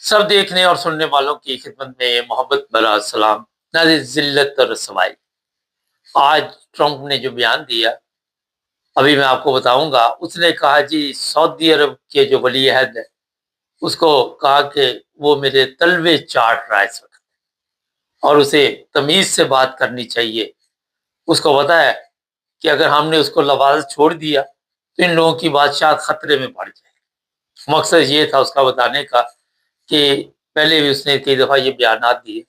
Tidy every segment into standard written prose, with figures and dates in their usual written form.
सब देखने और सुनने वालों की खिदमत में मोहब्बत भरा सलाम। नाज़िर ज़िल्लत और रसवाई। आज ट्रंप ने जो बयान दिया, अभी मैं आपको बताऊंगा। उसने कहा जी सऊदी अरब के जो वली अहद है, उसको कहा कि वो मेरे तलवे चाट रहा है इस वक्त, और उसे तमीज से बात करनी चाहिए। उसको पता है कि अगर हमने उसको लवाज छोड़ दिया तो इन लोगों की बादशाह खतरे में पड़ जाए। मकसद ये था उसका बताने का कि पहले भी उसने कई दफ़ा ये बयान दिए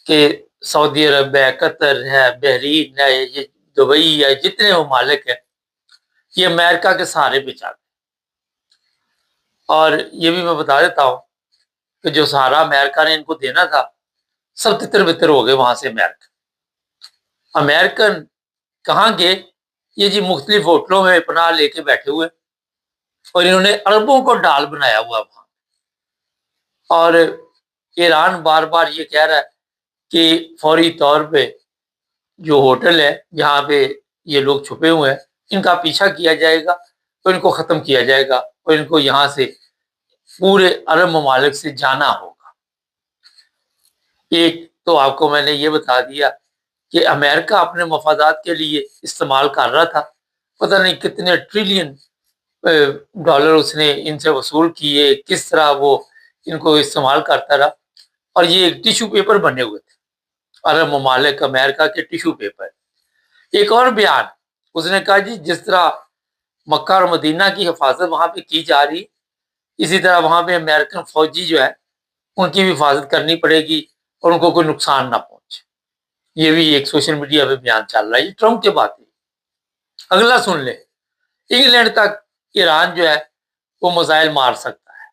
कि सऊदी अरब है, कतर है, बहरीन है, ये दुबई है, जितने ममालिक हैं, ये अमेरिका के सहारे पे चाहते हैं। और ये भी मैं बता देता हूँ कि जो सहारा अमेरिका ने इनको देना था, सब तितर बितर हो गए वहां से। अमेरिकन कहाँ गए? ये जी मुख्तलिफ होटलों में पनाह लेके बैठे हुए, और इन्होंने अरबों को डाल बनाया हुआ वहां। और ईरान बार बार ये कह रहा है कि फौरी तौर पे जो होटल है जहाँ पे ये लोग छुपे हुए हैं, इनका पीछा किया जाएगा, तो इनको ख़त्म किया जाएगा, और इनको यहाँ से पूरे अरब ममालिक से जाना होगा। एक तो आपको मैंने ये बता दिया कि अमेरिका अपने मफादात के लिए इस्तेमाल कर रहा था। पता नहीं कितने ट्रिलियन डॉलर उसने इनसे वसूल किए, किस तरह वो इनको इस्तेमाल करता रहा। और ये टिश्यू पेपर बने हुए थे, अरब ममालिक अमेरिका के टिश्यू पेपर। एक और बयान उसने कहा जी जिस तरह मक्का और मदीना की हिफाजत वहां पे की जा रही, इसी तरह वहां पे अमेरिकन फौजी जो है उनकी भी हिफाजत करनी पड़ेगी, और उनको कोई नुकसान ना पहुंचे। ये भी एक सोशल मीडिया पे बयान चल रहा है। ये ट्रंप की बात है। अगला सुन ले, इंग्लैंड तक ईरान जो है वो मिसाइल मार सकता है।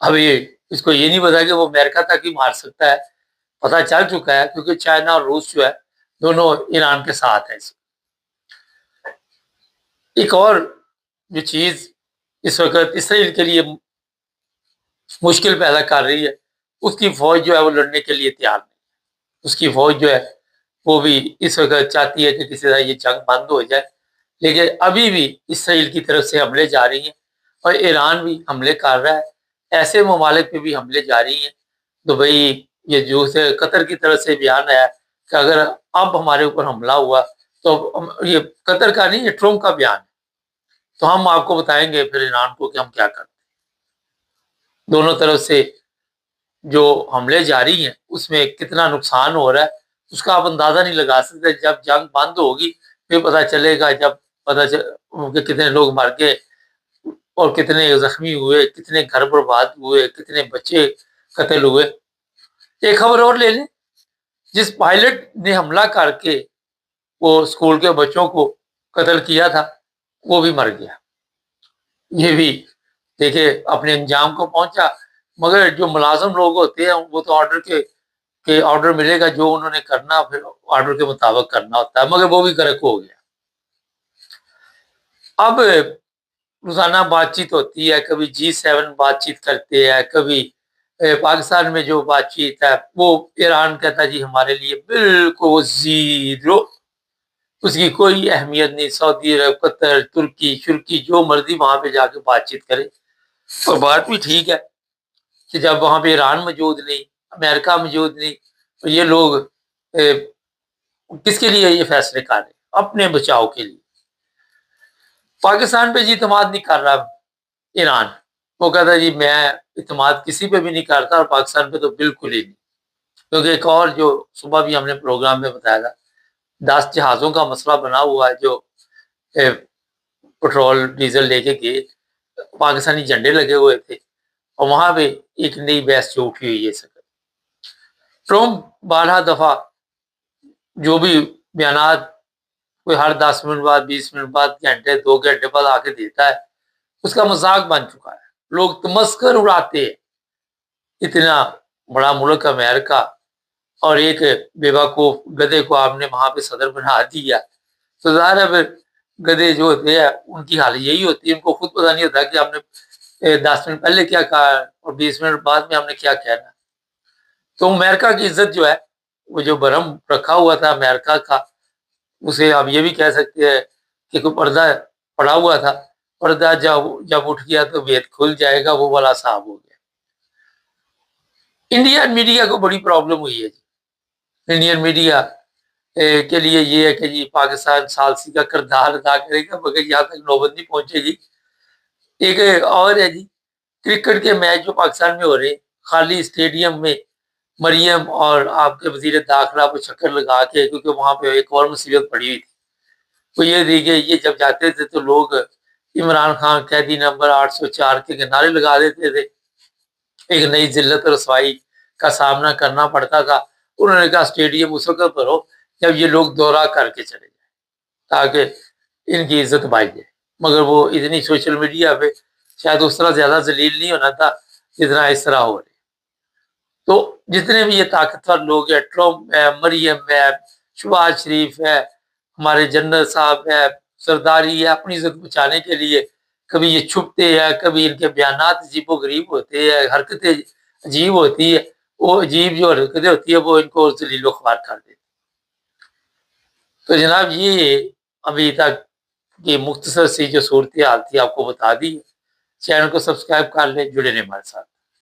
अब ये इसको ये नहीं पता कि वो अमेरिका तक ही मार सकता है। पता चल चुका है, क्योंकि चाइना और रूस जो है दोनों ईरान के साथ है। एक और जो चीज इस वक्त इसराइल के लिए मुश्किल पैदा कर रही है, उसकी फौज जो है वो लड़ने के लिए तैयार नहीं। उसकी फौज जो है वो भी इस वक्त चाहती है कि किसी तरह ये जंग बंद हो जाए, लेकिन अभी भी इसराइल की तरफ से हमले जारी हैं, और ईरान भी हमले कर रहा है। ऐसे ममालिक पे भी हमले जारी हैं। दुबई, ये जो से कतर की तरफ से बयान आया कि अगर अब हमारे ऊपर हमला हुआ तो ये कतर का नहीं, ये ट्रंप का बयान है, तो हम आपको बताएंगे फिर ईरान को कि हम क्या करते हैं। दोनों तरफ से जो हमले जारी हैं उसमें कितना नुकसान हो रहा है उसका आप अंदाजा नहीं लगा सकते। जब जंग बंद होगी फिर पता चलेगा, जब पता चल कि कितने लोग मर गए और कितने जख्मी हुए, कितने घर बर्बाद हुए, कितने बच्चे कत्ल हुए। एक खबर और ले लें, जिस पायलट ने हमला करके वो स्कूल के बच्चों को कत्ल किया था, वो भी मर गया। ये भी देखिए अपने अंजाम को पहुंचा। मगर जो मुलाजिम लोग होते हैं वो तो ऑर्डर के ऑर्डर मिलेगा जो उन्होंने करना, फिर ऑर्डर के मुताबिक करना होता है, मगर वो भी गर्क हो गया। अब रोजाना बातचीत होती है, कभी G7 बातचीत करते हैं, कभी पाकिस्तान में जो बातचीत है वो ईरान कहता है जी हमारे लिए बिल्कुल जीरो, उसकी कोई अहमियत नहीं। सऊदी अरब, कतर, तुर्की शुर्की जो मर्जी वहां पे जाके बातचीत करे। और बात भी ठीक है कि जब वहां पे ईरान मौजूद नहीं, अमेरिका मौजूद नहीं, तो ये लोग किसके लिए ये फैसले कर रहे? अपने बचाव के लिए। पाकिस्तान पे जी इतमाद नहीं कर रहा ईरान। वो कहता है जी मैं इतमाद किसी पे भी नहीं करता, और पाकिस्तान पे तो बिल्कुल ही नहीं। क्योंकि एक और जो सुबह भी हमने प्रोग्राम में बताया था, 10 जहाजों का मसला बना हुआ है जो पेट्रोल डीजल लेके गए, पाकिस्तानी झंडे लगे हुए थे, और वहां पे एक नई बहस जो उठी हुई है। ट्रंप 12 दफा जो भी बयान कोई हर 10 मिनट बाद, 20 मिनट बाद, घंटे 2 घंटे बाद आके देता है, उसका मजाक बन चुका है। लोग तमस्कर उड़ाते हैं। इतना बड़ा मुल्क अमेरिका, और एक बेवकूफ गधे को आपने वहां पे सदर बना दिया, तो जाहिर है फिर गधे जो होते हैं उनकी हालत यही होती है। उनको खुद पता नहीं होता कि आपने 10 मिनट पहले क्या कहा और 20 मिनट बाद में हमने क्या कहना। तो अमेरिका की इज्जत जो है, वो जो भरम रखा हुआ था अमेरिका का, उसे आप ये भी कह सकते हैं कि कोई पर्दा पड़ा हुआ था, पर्दा जब जब उठ गया तो भेद खुल जाएगा, वो वाला साहब हो गया। इंडियन मीडिया को बड़ी प्रॉब्लम हुई है जी। इंडियन मीडिया के लिए ये है कि जी पाकिस्तान सालसी का किरदार अदा करेगा, मगर यहाँ तक नौबत नहीं पहुंचेगी। एक और है जी, क्रिकेट के मैच जो पाकिस्तान में हो रहे हैं, खाली स्टेडियम में मरियम और आपके वजीर दाखिला को चक्कर लगा के, क्योंकि वहां पे एक और मुसीबत पड़ी हुई थी, वो ये थी कि ये जब जाते थे तो लोग इमरान खान कैदी नंबर 804 के नारे लगा देते थे। एक नई जिल्लत रसवाई का सामना करना पड़ता था। उन्होंने कहा स्टेडियम उस वक्त पर हो जब ये लोग दौरा करके चले जाए, ताकि इनकी इज्जत बढ़ जाए। मगर वो इतनी सोशल मीडिया पे शायद उस तरह ज्यादा जलील नहीं होना था जितना इस तरह हो रहे। तो जितने भी ये ताकतवर लोग हैं, ट्रम्प है, मरियम है, शहबाज शरीफ है, हमारे जनरल साहब है, सरदारी है, अपनी इज्जत बचाने के लिए कभी ये छुपते हैं, कभी इनके बयानात अजीबो गरीब होते हैं, हरकतें अजीब होती है। वो अजीब जो हरकतें होती है वो इनको जलीलो ख्वार कर देती। तो जनाब ये अभी तक की मुख्तसर सी जो सूरत हाल थी आपको बता दी। चैनल को सब्सक्राइब कर लें, जुड़े रहें हमारे साथ।